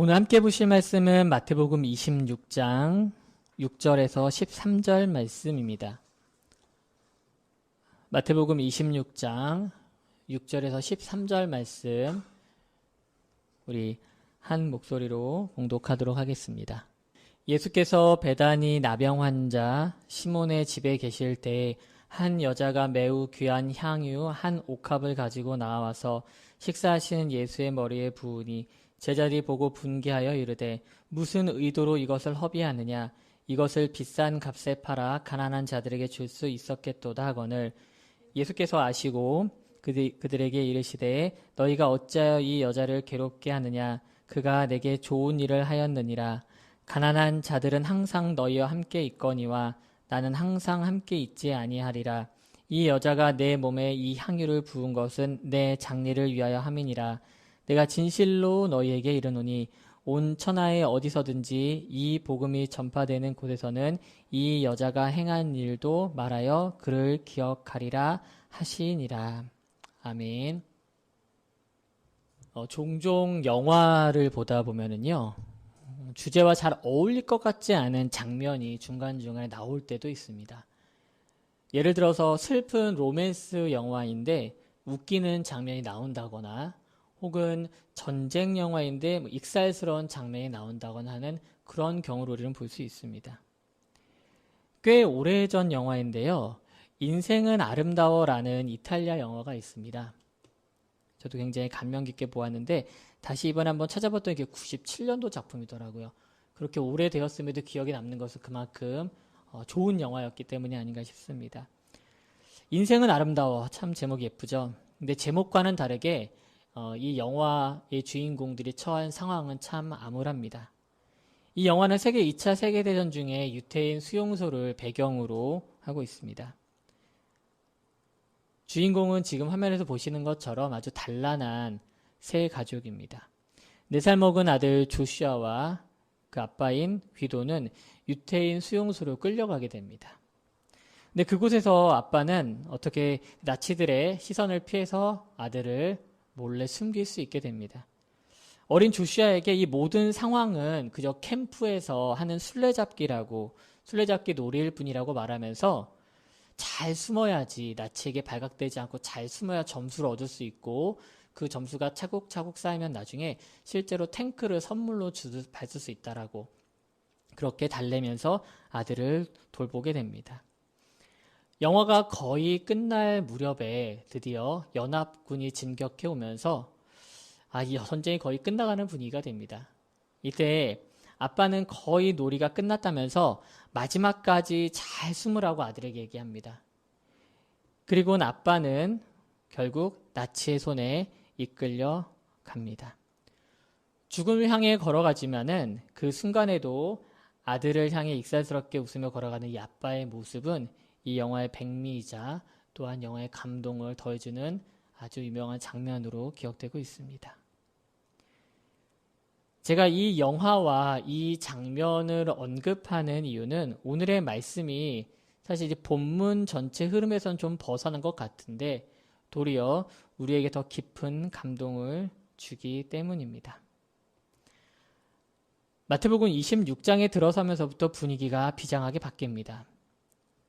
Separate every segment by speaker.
Speaker 1: 오늘 함께 보실 말씀은 마태복음 26장 6절에서 13절 말씀입니다. 마태복음 26장 6절에서 13절 말씀 우리 한 목소리로 봉독하도록 하겠습니다. 예수께서 베다니 나병 환자 시몬의 집에 계실 때 한 여자가 매우 귀한 향유 한 옥합을 가지고 나와서 식사하시는 예수의 머리에 부으니 제자들이 보고 분개하여 이르되 무슨 의도로 이것을 허비하느냐 이것을 비싼 값에 팔아 가난한 자들에게 줄 수 있었겠도다 하거늘 예수께서 아시고 그들에게 이르시되 너희가 어찌하여 이 여자를 괴롭게 하느냐 그가 내게 좋은 일을 하였느니라 가난한 자들은 항상 너희와 함께 있거니와 나는 항상 함께 있지 아니하리라 이 여자가 내 몸에 이 향유를 부은 것은 내 장례를 위하여 함이니라 내가 진실로 너희에게 이르노니 온 천하에 어디서든지 이 복음이 전파되는 곳에서는 이 여자가 행한 일도 말하여 그를 기억하리라 하시니라. 아멘. 종종 영화를 보다 보면은요, 주제와 잘 어울릴 것 같지 않은 장면이 중간중간에 나올 때도 있습니다. 예를 들어서 슬픈 로맨스 영화인데 웃기는 장면이 나온다거나 혹은 전쟁 영화인데 익살스러운 장면이 나온다거나 하는 그런 경우를 우리는 볼 수 있습니다. 꽤 오래전 영화인데요. 인생은 아름다워라는 이탈리아 영화가 있습니다. 저도 굉장히 감명 깊게 보았는데 다시 이번에 한번 찾아봤더니 이게 97년도 작품이더라고요. 그렇게 오래되었음에도 기억에 남는 것은 그만큼 좋은 영화였기 때문이 아닌가 싶습니다. 인생은 아름다워. 참 제목이 예쁘죠. 근데 제목과는 다르게 이 영화의 주인공들이 처한 상황은 참 암울합니다. 이 영화는 세계 2차 세계대전 중에 유태인 수용소를 배경으로 하고 있습니다. 주인공은 지금 화면에서 보시는 것처럼 아주 단란한 세 가족입니다. 4살 먹은 아들 조슈아와 그 아빠인 귀도는 유태인 수용소로 끌려가게 됩니다. 근데 그곳에서 아빠는 어떻게 나치들의 시선을 피해서 아들을 몰래 숨길 수 있게 됩니다. 어린 조슈아에게 이 모든 상황은 그저 캠프에서 하는 술래잡기라고 술래잡기 놀이일 뿐이라고 말하면서 잘 숨어야지 나치에게 발각되지 않고 잘 숨어야 점수를 얻을 수 있고 그 점수가 차곡차곡 쌓이면 나중에 실제로 탱크를 선물로 받을 수 있다라고 그렇게 달래면서 아들을 돌보게 됩니다. 영화가 거의 끝날 무렵에 드디어 연합군이 진격해 오면서 이 전쟁이 거의 끝나가는 분위기가 됩니다. 이때 아빠는 거의 놀이가 끝났다면서 마지막까지 잘 숨으라고 아들에게 얘기합니다. 그리고는 아빠는 결국 나치의 손에 이끌려 갑니다. 죽음을 향해 걸어가지만은 그 순간에도 아들을 향해 익살스럽게 웃으며 걸어가는 이 아빠의 모습은 이 영화의 백미이자 또한 영화의 감동을 더해주는 아주 유명한 장면으로 기억되고 있습니다. 제가 이 영화와 이 장면을 언급하는 이유는 오늘의 말씀이 사실 이제 본문 전체 흐름에선 좀 벗어난 것 같은데 도리어 우리에게 더 깊은 감동을 주기 때문입니다. 마태복음 26장에 들어서면서부터 분위기가 비장하게 바뀝니다.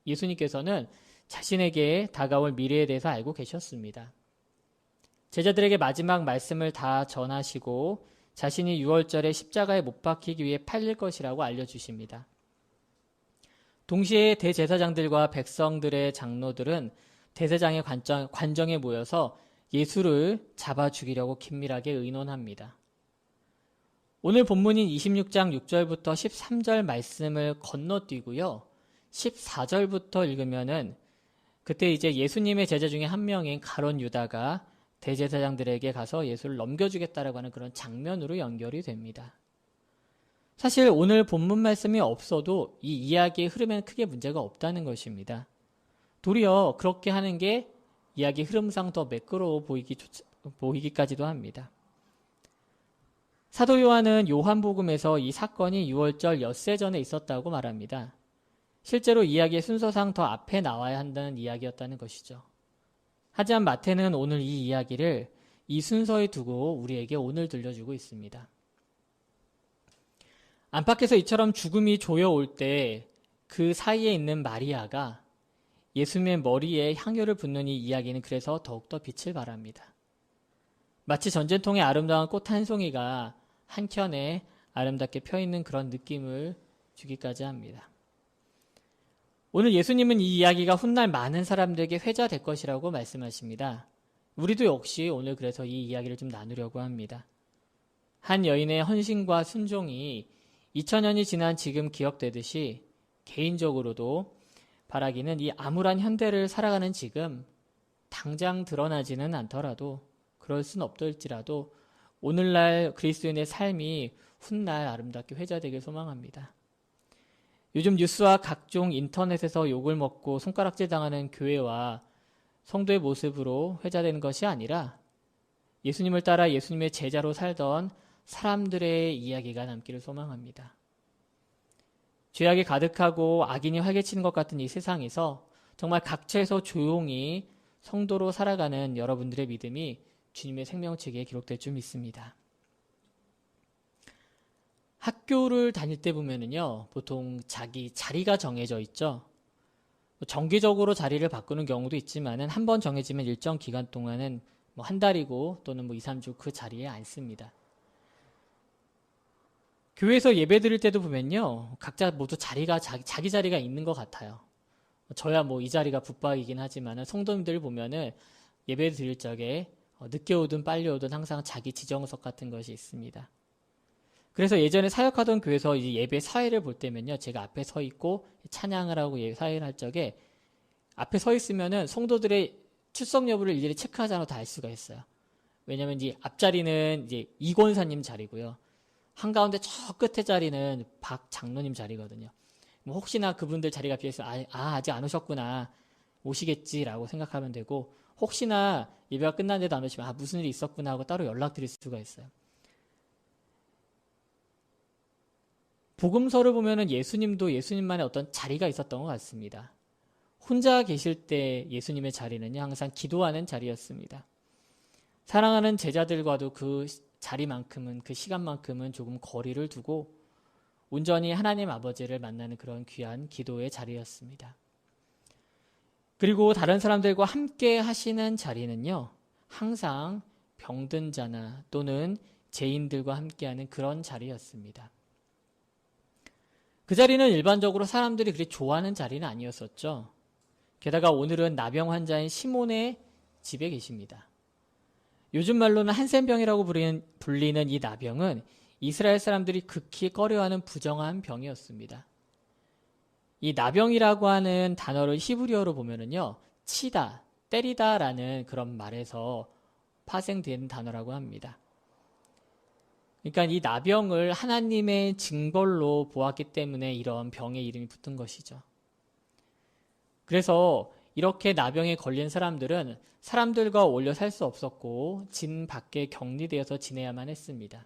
Speaker 1: 예수님께서는 자신에게 다가올 미래에 대해서 알고 계셨습니다. 제자들에게 마지막 말씀을 다 전하시고 자신이 6월절에 십자가에 못 박히기 위해 팔릴 것이라고 알려주십니다. 동시에 대제사장들과 백성들의 장로들은 대제사장의 관정에 모여서 예수를 잡아 죽이려고 긴밀하게 의논합니다. 오늘 본문인 26장 6절부터 13절 말씀을 건너뛰고요. 14절부터 읽으면은 그때 이제 예수님의 제자 중에 한 명인 가룟 유다가 대제사장들에게 가서 예수를 넘겨주겠다라고 하는 그런 장면으로 연결이 됩니다. 사실 오늘 본문 말씀이 없어도 이 이야기의 흐름에는 크게 문제가 없다는 것입니다. 도리어 그렇게 하는 게 이야기 흐름상 더 매끄러워 보이기까지도 합니다. 사도 요한은 요한복음에서 이 사건이 6월절 엿새 전에 있었다고 말합니다. 실제로 이야기의 순서상 더 앞에 나와야 한다는 이야기였다는 것이죠. 하지만 마태는 오늘 이 이야기를 이 순서에 두고 우리에게 오늘 들려주고 있습니다. 안팎에서 이처럼 죽음이 조여올 때 그 사이에 있는 마리아가 예수님의 머리에 향유를 붓는 이 이야기는 그래서 더욱더 빛을 발합니다. 마치 전쟁통에 아름다운 꽃 한 송이가 한켠에 아름답게 펴있는 그런 느낌을 주기까지 합니다. 오늘 예수님은 이 이야기가 훗날 많은 사람들에게 회자될 것이라고 말씀하십니다. 우리도 역시 오늘 그래서 이 이야기를 좀 나누려고 합니다. 한 여인의 헌신과 순종이 2000년이 지난 지금 기억되듯이 개인적으로도 바라기는 이 암울한 현대를 살아가는 지금 당장 드러나지는 않더라도 그럴 순 없을지라도 오늘날 그리스도인의 삶이 훗날 아름답게 회자되길 소망합니다. 요즘 뉴스와 각종 인터넷에서 욕을 먹고 손가락질 당하는 교회와 성도의 모습으로 회자되는 것이 아니라 예수님을 따라 예수님의 제자로 살던 사람들의 이야기가 남기를 소망합니다. 죄악이 가득하고 악인이 활개치는 것 같은 이 세상에서 정말 각처에서 조용히 성도로 살아가는 여러분들의 믿음이 주님의 생명책에 기록될 줄 믿습니다. 학교를 다닐 때 보면은요, 보통 자기 자리가 정해져 있죠. 정기적으로 자리를 바꾸는 경우도 있지만은 한 번 정해지면 일정 기간 동안은 뭐 한 달이고 또는 뭐 2, 3주 그 자리에 앉습니다. 교회에서 예배 드릴 때도 보면요, 각자 모두 자리가 자기 자리가 있는 것 같아요. 저야 뭐 이 자리가 붙박이긴 하지만은 성도님들 보면은 예배 드릴 적에 늦게 오든 빨리 오든 항상 자기 지정석 같은 것이 있습니다. 그래서 예전에 사역하던 교회에서 이제 예배 사회를 볼 때면요, 제가 앞에 서 있고 찬양을 하고 예배 사회를 할 적에 앞에 서 있으면은 성도들의 출석 여부를 일일이 체크하지 않아도 다 알 수가 있어요. 왜냐면 이제 앞자리는 이제 이 권사님 자리고요. 한가운데 저 끝에 자리는 박 장로님 자리거든요. 뭐 혹시나 그분들 자리가 비어있으면 아직 안 오셨구나, 오시겠지라고 생각하면 되고, 혹시나 예배가 끝났는데도 안 오시면 무슨 일이 있었구나 하고 따로 연락드릴 수가 있어요. 복음서를 보면은 예수님도 예수님만의 어떤 자리가 있었던 것 같습니다. 혼자 계실 때 예수님의 자리는요, 항상 기도하는 자리였습니다. 사랑하는 제자들과도 그 자리만큼은, 그 시간만큼은 조금 거리를 두고 온전히 하나님 아버지를 만나는 그런 귀한 기도의 자리였습니다. 그리고 다른 사람들과 함께 하시는 자리는요, 항상 병든 자나 또는 죄인들과 함께하는 그런 자리였습니다. 그 자리는 일반적으로 사람들이 그리 좋아하는 자리는 아니었었죠. 게다가 오늘은 나병 환자인 시몬의 집에 계십니다. 요즘 말로는 한센병이라고 불리는 이 나병은 이스라엘 사람들이 극히 꺼려하는 부정한 병이었습니다. 이 나병이라고 하는 단어를 히브리어로 보면은요, 치다, 때리다라는 그런 말에서 파생된 단어라고 합니다. 그러니까 이 나병을 하나님의 징벌로 보았기 때문에 이런 병의 이름이 붙은 것이죠. 그래서 이렇게 나병에 걸린 사람들은 사람들과 어울려 살 수 없었고 진 밖에 격리되어서 지내야만 했습니다.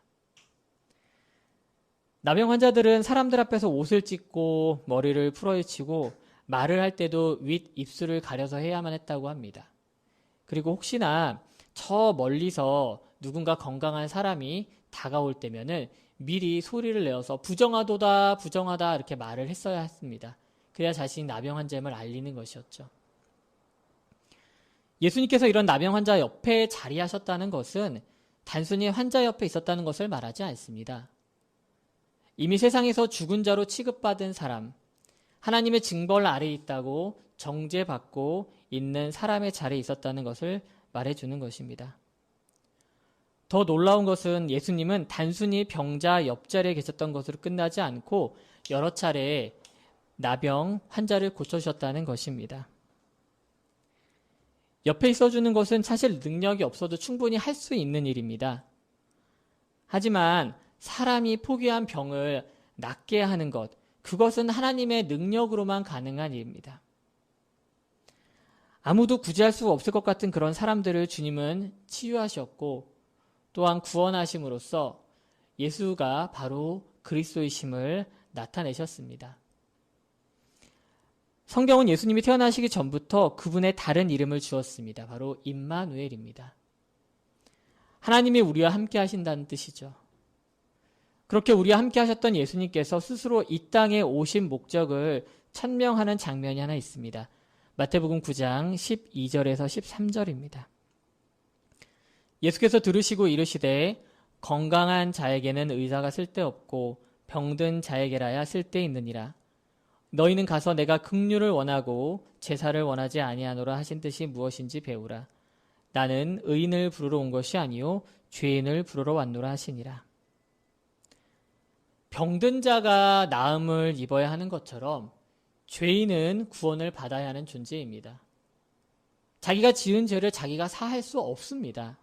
Speaker 1: 나병 환자들은 사람들 앞에서 옷을 찢고 머리를 풀어헤치고 말을 할 때도 윗 입술을 가려서 해야만 했다고 합니다. 그리고 혹시나 저 멀리서 누군가 건강한 사람이 다가올 때면은 미리 소리를 내어서 부정하도다, 부정하다 이렇게 말을 했어야 했습니다. 그래야 자신이 나병 환자임을 알리는 것이었죠. 예수님께서 이런 나병 환자 옆에 자리하셨다는 것은 단순히 환자 옆에 있었다는 것을 말하지 않습니다. 이미 세상에서 죽은 자로 취급받은 사람, 하나님의 징벌 아래에 있다고 정죄받고 있는 사람의 자리에 있었다는 것을 말해주는 것입니다. 더 놀라운 것은 예수님은 단순히 병자 옆자리에 계셨던 것으로 끝나지 않고 여러 차례 나병 환자를 고쳐주셨다는 것입니다. 옆에 있어주는 것은 사실 능력이 없어도 충분히 할 수 있는 일입니다. 하지만 사람이 포기한 병을 낫게 하는 것, 그것은 하나님의 능력으로만 가능한 일입니다. 아무도 구제할 수가 없을 것 같은 그런 사람들을 주님은 치유하셨고 또한 구원하심으로써 예수가 바로 그리스도이심을 나타내셨습니다. 성경은 예수님이 태어나시기 전부터 그분의 다른 이름을 주었습니다. 바로 임마누엘입니다. 하나님이 우리와 함께 하신다는 뜻이죠. 그렇게 우리와 함께 하셨던 예수님께서 스스로 이 땅에 오신 목적을 천명하는 장면이 하나 있습니다. 마태복음 9장 12절에서 13절입니다. 예수께서 들으시고 이르시되 건강한 자에게는 의사가 쓸데없고 병든 자에게라야 쓸데있느니라. 너희는 가서 내가 긍휼을 원하고 제사를 원하지 아니하노라 하신 뜻이 무엇인지 배우라. 나는 의인을 부르러 온 것이 아니요 죄인을 부르러 왔노라 하시니라. 병든 자가 나음을 입어야 하는 것처럼 죄인은 구원을 받아야 하는 존재입니다. 자기가 지은 죄를 자기가 사할 수 없습니다.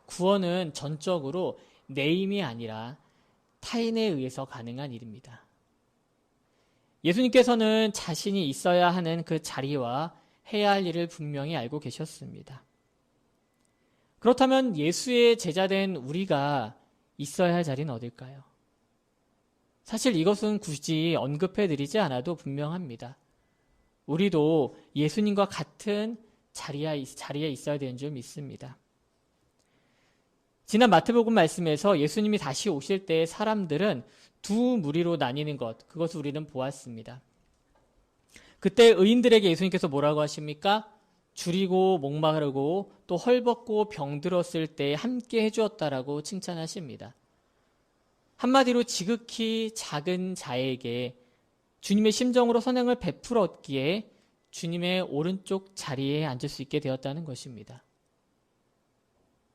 Speaker 1: 구원은 전적으로 내 힘이 아니라 타인에 의해서 가능한 일입니다. 예수님께서는 자신이 있어야 하는 그 자리와 해야 할 일을 분명히 알고 계셨습니다. 그렇다면 예수의 제자된 우리가 있어야 할 자리는 어딜까요? 사실 이것은 굳이 언급해드리지 않아도 분명합니다. 우리도 예수님과 같은 자리에 있어야 되는 줄 믿습니다. 지난 마태복음 말씀에서 예수님이 다시 오실 때 사람들은 두 무리로 나뉘는 것, 그것을 우리는 보았습니다. 그때 의인들에게 예수님께서 뭐라고 하십니까? 줄이고 목마르고 또 헐벗고 병들었을 때 함께 해주었다라고 칭찬하십니다. 한마디로 지극히 작은 자에게 주님의 심정으로 선행을 베풀었기에 주님의 오른쪽 자리에 앉을 수 있게 되었다는 것입니다.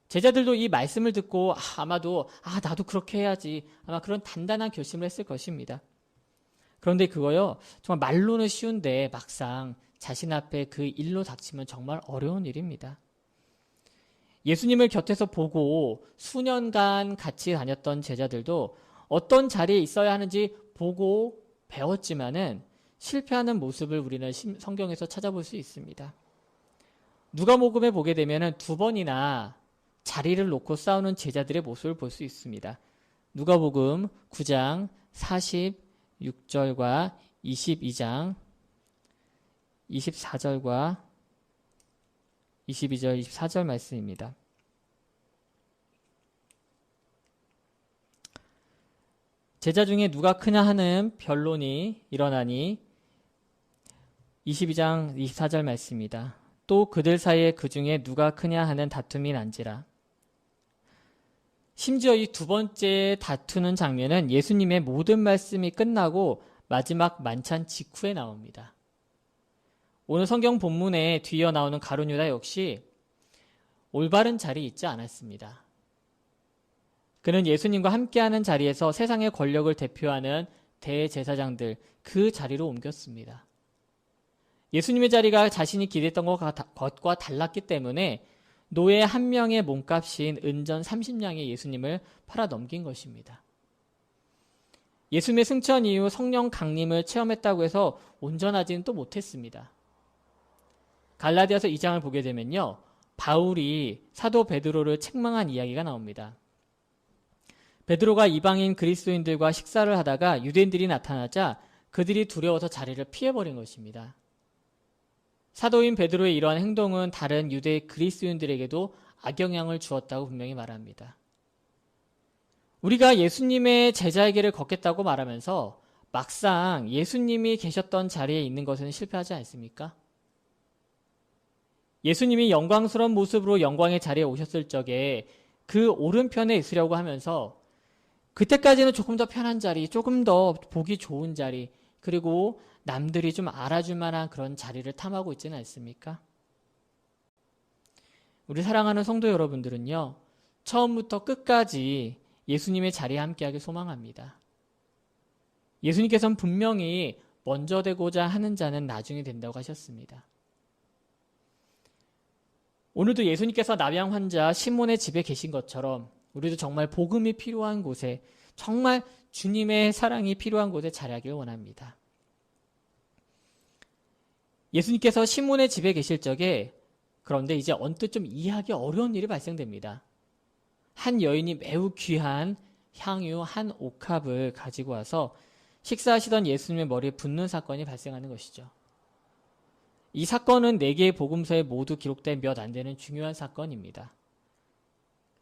Speaker 1: 제자들도 이 말씀을 듣고 아마도 나도 그렇게 해야지 아마 그런 단단한 결심을 했을 것입니다. 그런데 그거요 정말 말로는 쉬운데 막상 자신 앞에 그 일로 닥치면 정말 어려운 일입니다. 예수님을 곁에서 보고 수년간 같이 다녔던 제자들도 어떤 자리에 있어야 하는지 보고 배웠지만은 실패하는 모습을 우리는 성경에서 찾아볼 수 있습니다. 누가복음에 보게 되면은 2번이나 자리를 놓고 싸우는 제자들의 모습을 볼 수 있습니다. 누가복음 9장 46절과 22장 24절과 22절, 24절 말씀입니다. 제자 중에 누가 크냐 하는 변론이 일어나니 22장 24절 말씀입니다. 또 그들 사이에 그 중에 누가 크냐 하는 다툼이 난지라. 심지어 이 2번째 다투는 장면은 예수님의 모든 말씀이 끝나고 마지막 만찬 직후에 나옵니다. 오늘 성경 본문에 뒤이어 나오는 가룟 유다 역시 올바른 자리에 있지 않았습니다. 그는 예수님과 함께하는 자리에서 세상의 권력을 대표하는 대제사장들 그 자리로 옮겼습니다. 예수님의 자리가 자신이 기대했던 것과 달랐기 때문에 노예 한 명의 몸값인 은전 30냥에 예수님을 팔아 넘긴 것입니다. 예수님의 승천 이후 성령 강림을 체험했다고 해서 온전하지는 또 못했습니다. 갈라디아서 2장을 보게 되면요. 바울이 사도 베드로를 책망한 이야기가 나옵니다. 베드로가 이방인 그리스도인들과 식사를 하다가 유대인들이 나타나자 그들이 두려워서 자리를 피해버린 것입니다. 사도인 베드로의 이러한 행동은 다른 유대 그리스도인들에게도 악영향을 주었다고 분명히 말합니다. 우리가 예수님의 제자의 길을 걷겠다고 말하면서 막상 예수님이 계셨던 자리에 있는 것은 실패하지 않습니까? 예수님이 영광스러운 모습으로 영광의 자리에 오셨을 적에 그 오른편에 있으려고 하면서 그때까지는 조금 더 편한 자리, 조금 더 보기 좋은 자리, 그리고 남들이 좀 알아줄 만한 그런 자리를 탐하고 있지는 않습니까? 우리 사랑하는 성도 여러분들은요, 처음부터 끝까지 예수님의 자리에 함께하길 소망합니다. 예수님께서는 분명히 먼저 되고자 하는 자는 나중에 된다고 하셨습니다. 오늘도 예수님께서 남양 환자 시몬의 집에 계신 것처럼 우리도 정말 복음이 필요한 곳에, 정말 주님의 사랑이 필요한 곳에 자리하길 원합니다. 예수님께서 시몬의 집에 계실 적에 그런데 이제 언뜻 좀 이해하기 어려운 일이 발생됩니다. 한 여인이 매우 귀한 향유 한 옥합을 가지고 와서 식사하시던 예수님의 머리에 붓는 사건이 발생하는 것이죠. 이 사건은 4개의 복음서에 모두 기록된 몇 안 되는 중요한 사건입니다.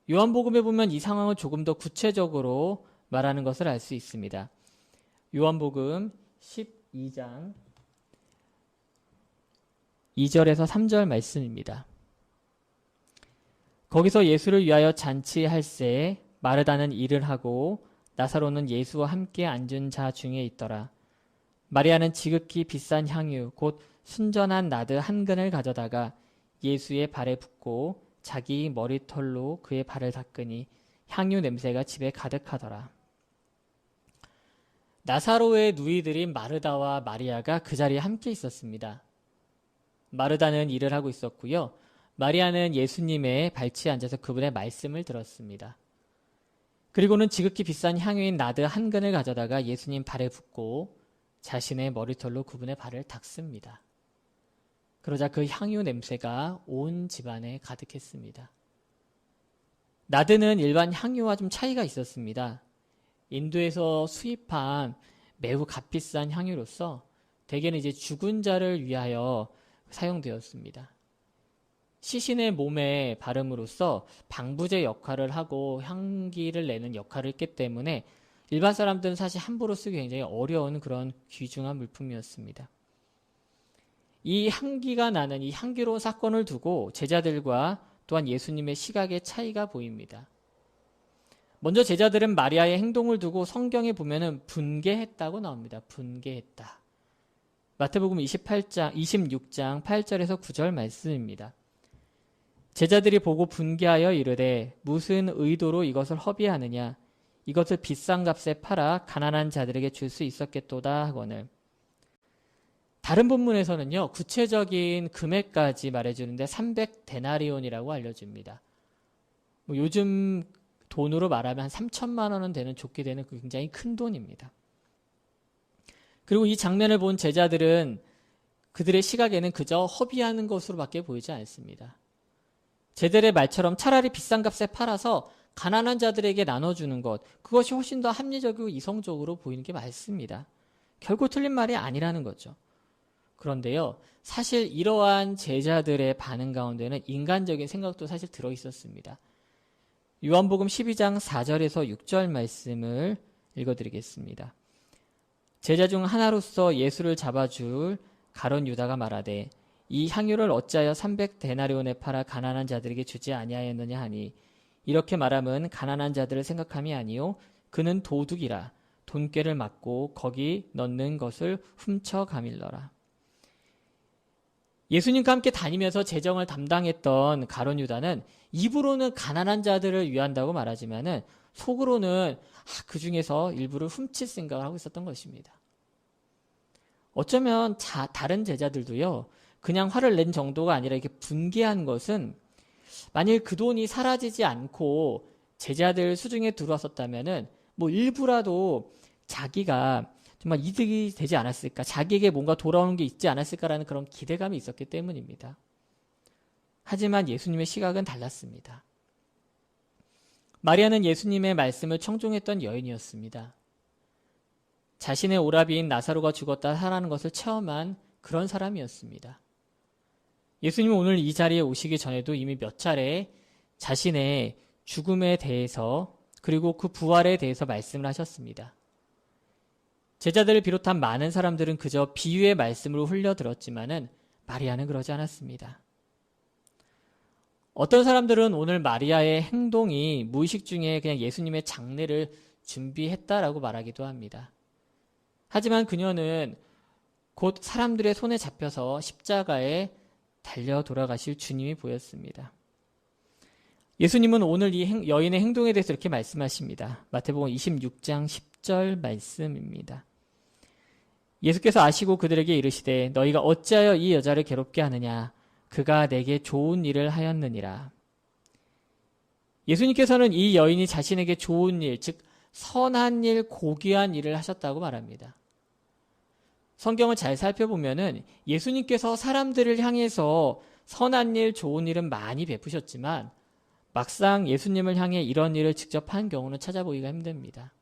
Speaker 1: 요한복음에 보면 이 상황을 조금 더 구체적으로 말하는 것을 알 수 있습니다. 요한복음 12장 2절에서 3절 말씀입니다. 거기서 예수를 위하여 잔치할새 마르다는 일을 하고 나사로는 예수와 함께 앉은 자 중에 있더라. 마리아는 지극히 비싼 향유 곧 순전한 나드 한 근을 가져다가 예수의 발에 붓고 자기 머리털로 그의 발을 닦으니 향유 냄새가 집에 가득하더라. 나사로의 누이들인 마르다와 마리아가 그 자리에 함께 있었습니다. 마르다는 일을 하고 있었고요. 마리아는 예수님의 발치에 앉아서 그분의 말씀을 들었습니다. 그리고는 지극히 비싼 향유인 나드 한 근을 가져다가 예수님 발에 붓고 자신의 머리털로 그분의 발을 닦습니다. 그러자 그 향유 냄새가 온 집안에 가득했습니다. 나드는 일반 향유와 좀 차이가 있었습니다. 인도에서 수입한 매우 값비싼 향유로서 대개는 이제 죽은 자를 위하여 사용되었습니다. 시신의 몸에 바름으로써 방부제 역할을 하고 향기를 내는 역할을 했기 때문에 일반 사람들은 사실 함부로 쓰기 굉장히 어려운 그런 귀중한 물품이었습니다. 이 향기가 나는 이 향기로운 사건을 두고 제자들과 또한 예수님의 시각의 차이가 보입니다. 먼저 제자들은 마리아의 행동을 두고 성경에 보면은 분개했다고 나옵니다. 분개했다. 마태복음 26장 8절에서 9절 말씀입니다. 제자들이 보고 분개하여 이르되 무슨 의도로 이것을 허비하느냐 이것을 비싼 값에 팔아 가난한 자들에게 줄 수 있었겠도다 하거늘. 다른 본문에서는요 구체적인 금액까지 말해주는데 300데나리온이라고 알려줍니다. 요즘 돈으로 말하면 한 3천만 원은 되는 좋게 되는 굉장히 큰 돈입니다. 그리고 이 장면을 본 제자들은 그들의 시각에는 그저 허비하는 것으로밖에 보이지 않습니다. 제들의 말처럼 차라리 비싼 값에 팔아서 가난한 자들에게 나눠주는 것, 그것이 훨씬 더 합리적이고 이성적으로 보이는 게 맞습니다. 결코 틀린 말이 아니라는 거죠. 그런데요, 사실 이러한 제자들의 반응 가운데는 인간적인 생각도 사실 들어있었습니다. 요한복음 12장 4절에서 6절 말씀을 읽어드리겠습니다. 제자 중 하나로서 예수를 잡아줄 가룟 유다가 말하되 이 향유를 어찌하여 300데나리온에 팔아 가난한 자들에게 주지 아니하였느냐 하니 이렇게 말함은 가난한 자들을 생각함이 아니요 그는 도둑이라 돈꾀를 맞고 거기 넣는 것을 훔쳐 가밀러라. 예수님과 함께 다니면서 재정을 담당했던 가룟 유다는 입으로는 가난한 자들을 위한다고 말하지만은 속으로는 그 중에서 일부를 훔칠 생각을 하고 있었던 것입니다. 어쩌면 다른 제자들도요, 그냥 화를 낸 정도가 아니라 이렇게 분개한 것은 만일 그 돈이 사라지지 않고 제자들 수중에 들어왔었다면은 뭐 일부라도 자기가 정말 이득이 되지 않았을까, 자기에게 뭔가 돌아오는 게 있지 않았을까라는 그런 기대감이 있었기 때문입니다. 하지만 예수님의 시각은 달랐습니다. 마리아는 예수님의 말씀을 청종했던 여인이었습니다. 자신의 오라비인 나사로가 죽었다 살아나는 것을 체험한 그런 사람이었습니다. 예수님은 오늘 이 자리에 오시기 전에도 이미 몇 차례 자신의 죽음에 대해서 그리고 그 부활에 대해서 말씀을 하셨습니다. 제자들을 비롯한 많은 사람들은 그저 비유의 말씀으로 흘려들었지만은 마리아는 그러지 않았습니다. 어떤 사람들은 오늘 마리아의 행동이 무의식 중에 그냥 예수님의 장례를 준비했다라고 말하기도 합니다. 하지만 그녀는 곧 사람들의 손에 잡혀서 십자가에 달려 돌아가실 주님이 보였습니다. 예수님은 오늘 이 여인의 행동에 대해서 이렇게 말씀하십니다. 마태복음 26장 10절 말씀입니다. 예수께서 아시고 그들에게 이르시되 너희가 어찌하여 이 여자를 괴롭게 하느냐 그가 내게 좋은 일을 하였느니라. 예수님께서는 이 여인이 자신에게 좋은 일, 즉 선한 일, 고귀한 일을 하셨다고 말합니다. 성경을 잘 살펴보면은 예수님께서 사람들을 향해서 선한 일, 좋은 일은 많이 베푸셨지만 막상 예수님을 향해 이런 일을 직접 한 경우는 찾아보기가 힘듭니다.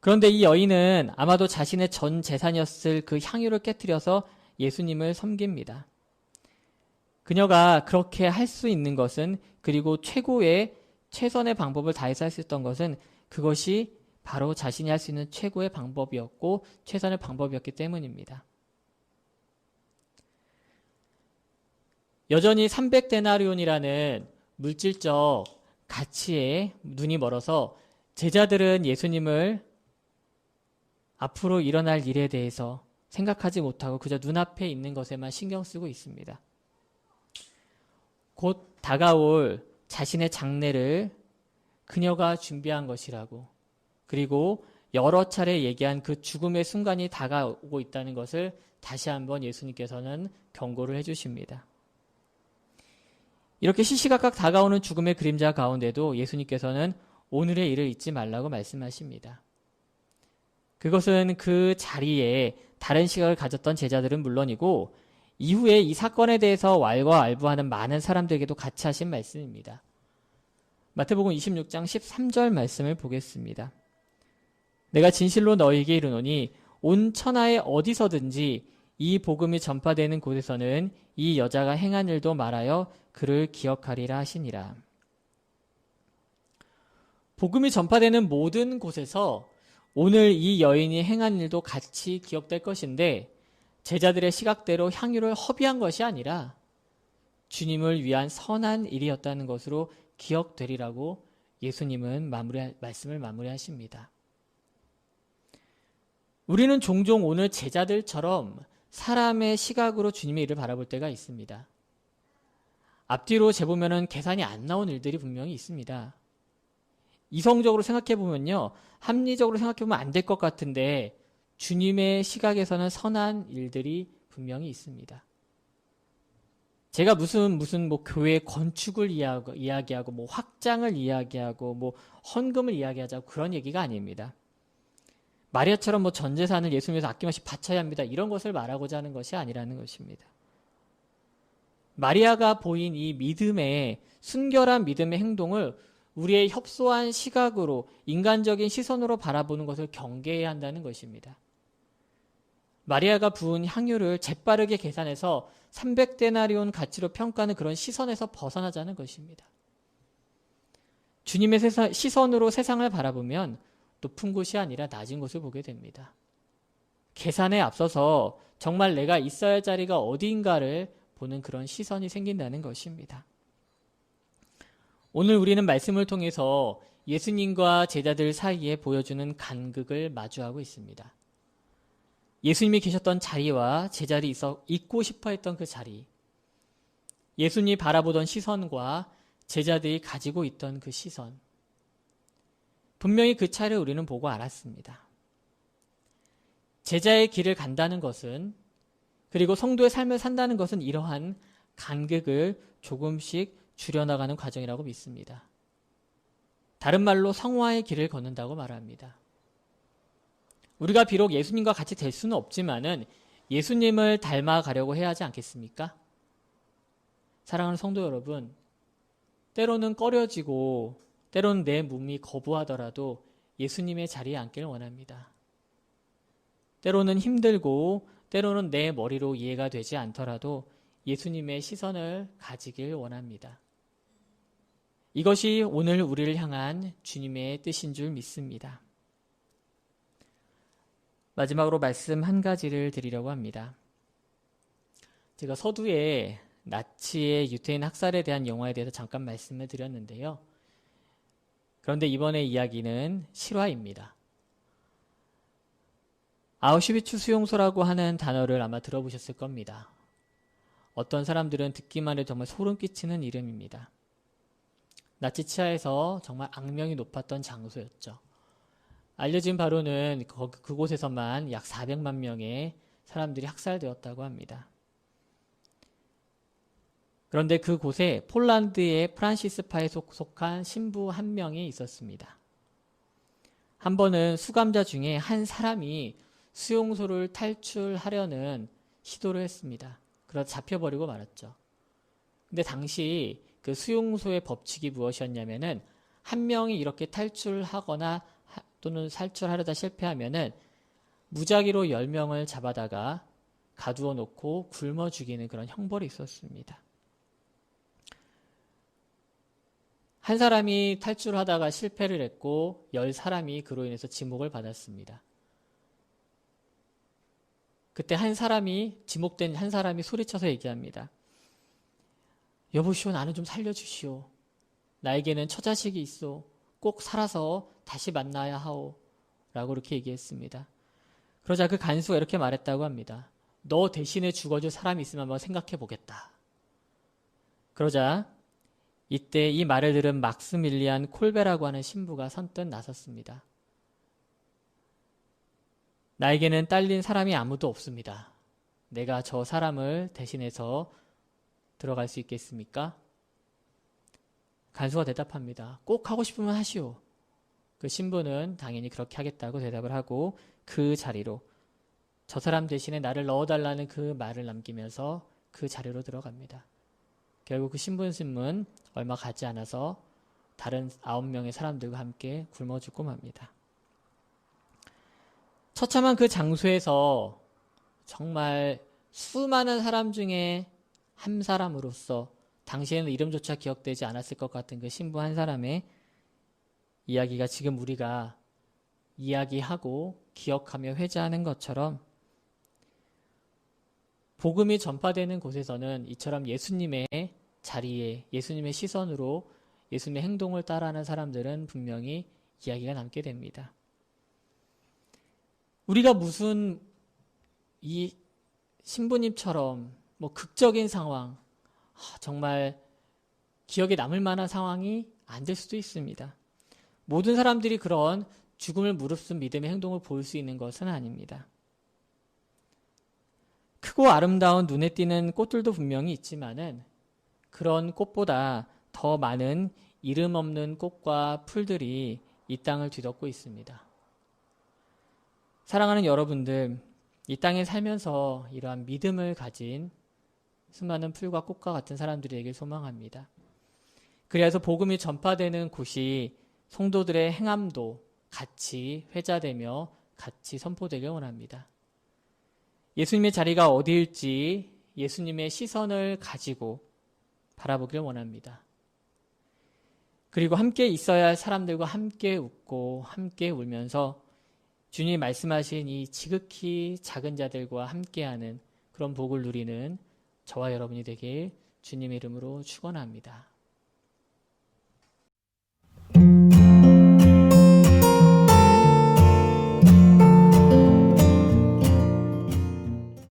Speaker 1: 그런데 이 여인은 아마도 자신의 전 재산이었을 그 향유를 깨뜨려서 예수님을 섬깁니다. 그녀가 그렇게 할 수 있는 것은 그리고 최고의 최선의 방법을 다해서 할 수 있었던 것은 그것이 바로 자신이 할 수 있는 최고의 방법이었고 최선의 방법이었기 때문입니다. 여전히 300데나리온이라는 물질적 가치에 눈이 멀어서 제자들은 예수님을 앞으로 일어날 일에 대해서 생각하지 못하고 그저 눈앞에 있는 것에만 신경 쓰고 있습니다. 곧 다가올 자신의 장례를 그녀가 준비한 것이라고, 그리고 여러 차례 얘기한 그 죽음의 순간이 다가오고 있다는 것을 다시 한번 예수님께서는 경고를 해주십니다. 이렇게 시시각각 다가오는 죽음의 그림자 가운데도 예수님께서는 오늘의 일을 잊지 말라고 말씀하십니다. 그것은 그 자리에 다른 시각을 가졌던 제자들은 물론이고 이후에 이 사건에 대해서 왈가왈부하는 많은 사람들에게도 같이 하신 말씀입니다. 마태복음 26장 13절 말씀을 보겠습니다. 내가 진실로 너희에게 이르노니 온 천하에 어디서든지 이 복음이 전파되는 곳에서는 이 여자가 행한 일도 말하여 그를 기억하리라 하시니라. 복음이 전파되는 모든 곳에서 오늘 이 여인이 행한 일도 같이 기억될 것인데 제자들의 시각대로 향유를 허비한 것이 아니라 주님을 위한 선한 일이었다는 것으로 기억되리라고 예수님은 말씀을 마무리하십니다. 우리는 종종 오늘 제자들처럼 사람의 시각으로 주님의 일을 바라볼 때가 있습니다. 앞뒤로 재보면 계산이 안 나온 일들이 분명히 있습니다. 이성적으로 생각해보면요, 합리적으로 생각해보면 안 될 것 같은데 주님의 시각에서는 선한 일들이 분명히 있습니다. 제가 무슨 뭐 교회 건축을 이야기하고 뭐 확장을 이야기하고 뭐 헌금을 이야기하자고 그런 얘기가 아닙니다. 마리아처럼 뭐 전 재산을 예수님께서 아낌없이 바쳐야 합니다. 이런 것을 말하고자 하는 것이 아니라는 것입니다. 마리아가 보인 이 믿음의 순결한 믿음의 행동을 우리의 협소한 시각으로 인간적인 시선으로 바라보는 것을 경계해야 한다는 것입니다. 마리아가 부은 향유를 재빠르게 계산해서 300데나리온 가치로 평가하는 그런 시선에서 벗어나자는 것입니다. 주님의 시선으로 세상을 바라보면 높은 곳이 아니라 낮은 곳을 보게 됩니다. 계산에 앞서서 정말 내가 있어야 할 자리가 어디인가를 보는 그런 시선이 생긴다는 것입니다. 오늘 우리는 말씀을 통해서 예수님과 제자들 사이에 보여주는 간극을 마주하고 있습니다. 예수님이 계셨던 자리와 제자들이 있고 싶어 했던 그 자리, 예수님이 바라보던 시선과 제자들이 가지고 있던 그 시선, 분명히 그 차이를 우리는 보고 알았습니다. 제자의 길을 간다는 것은, 그리고 성도의 삶을 산다는 것은 이러한 간극을 조금씩 줄여나가는 과정이라고 믿습니다. 다른 말로 성화의 길을 걷는다고 말합니다. 우리가 비록 예수님과 같이 될 수는 없지만은 예수님을 닮아가려고 해야 하지 않겠습니까? 사랑하는 성도 여러분, 때로는 꺼려지고 때로는 내 몸이 거부하더라도 예수님의 자리에 앉기를 원합니다. 때로는 힘들고 때로는 내 머리로 이해가 되지 않더라도 예수님의 시선을 가지길 원합니다. 이것이 오늘 우리를 향한 주님의 뜻인 줄 믿습니다. 마지막으로 말씀 한 가지를 드리려고 합니다. 제가 서두에 나치의 유태인 학살에 대한 영화에 대해서 잠깐 말씀을 드렸는데요. 그런데 이번에 이야기는 실화입니다. 아우슈비츠 수용소라고 하는 단어를 아마 들어보셨을 겁니다. 어떤 사람들은 듣기만 해도 정말 소름 끼치는 이름입니다. 나치 치하에서 정말 악명이 높았던 장소였죠. 알려진 바로는 그곳에서만 약 400만 명의 사람들이 학살되었다고 합니다. 그런데 그곳에 폴란드의 프란시스파에 속한 신부 한 명이 있었습니다. 한 번은 수감자 중에 한 사람이 수용소를 탈출하려는 시도를 했습니다. 그러다 잡혀버리고 말았죠. 근데 당시 그 수용소의 법칙이 무엇이었냐면은 한 명이 이렇게 탈출하거나 또는 탈출하려다 실패하면은 무작위로 10명을 잡아다가 가두어 놓고 굶어 죽이는 그런 형벌이 있었습니다. 한 사람이 탈출하다가 실패를 했고 10사람이 그로 인해서 지목을 받았습니다. 그때 지목된 한 사람이 소리쳐서 얘기합니다. 여보시오, 나는 좀 살려주시오. 나에게는 처자식이 있어. 꼭 살아서 다시 만나야 하오. 라고 이렇게 얘기했습니다. 그러자 그 간수가 이렇게 말했다고 합니다. 너 대신에 죽어줄 사람이 있으면 한번 생각해 보겠다. 그러자 이때 이 말을 들은 막스밀리안 콜베라고 하는 신부가 선뜻 나섰습니다. 나에게는 딸린 사람이 아무도 없습니다. 내가 저 사람을 대신해서 들어갈 수 있겠습니까? 간수가 대답합니다. 꼭 하고 싶으면 하시오. 그 신부는 당연히 그렇게 하겠다고 대답을 하고 그 자리로 저 사람 대신에 나를 넣어달라는 그 말을 남기면서 그 자리로 들어갑니다. 결국 그 신부는 얼마 가지 않아서 다른 9명의 사람들과 함께 굶어 죽고 맙니다. 처참한 그 장소에서 정말 수많은 사람 중에 한 사람으로서 당시에는 이름조차 기억되지 않았을 것 같은 그 신부 한 사람의 이야기가 지금 우리가 이야기하고 기억하며 회자하는 것처럼 복음이 전파되는 곳에서는 이처럼 예수님의 자리에 예수님의 시선으로 예수님의 행동을 따라하는 사람들은 분명히 이야기가 남게 됩니다. 우리가 무슨 이 신부님처럼 극적인 상황, 정말 기억에 남을 만한 상황이 안 될 수도 있습니다. 모든 사람들이 그런 죽음을 무릅쓴 믿음의 행동을 볼 수 있는 것은 아닙니다. 크고 아름다운 눈에 띄는 꽃들도 분명히 있지만은 그런 꽃보다 더 많은 이름 없는 꽃과 풀들이 이 땅을 뒤덮고 있습니다. 사랑하는 여러분들, 이 땅에 살면서 이러한 믿음을 가진 수많은 풀과 꽃과 같은 사람들이 되길 소망합니다. 그래서 복음이 전파되는 곳이 성도들의 행함도 같이 회자되며 같이 선포되길 원합니다. 예수님의 자리가 어디일지 예수님의 시선을 가지고 바라보길 원합니다. 그리고 함께 있어야 할 사람들과 함께 웃고 함께 울면서 주님이 말씀하신 이 지극히 작은 자들과 함께하는 그런 복을 누리는 저와 여러분이 되길 주님의 이름으로 축원합니다.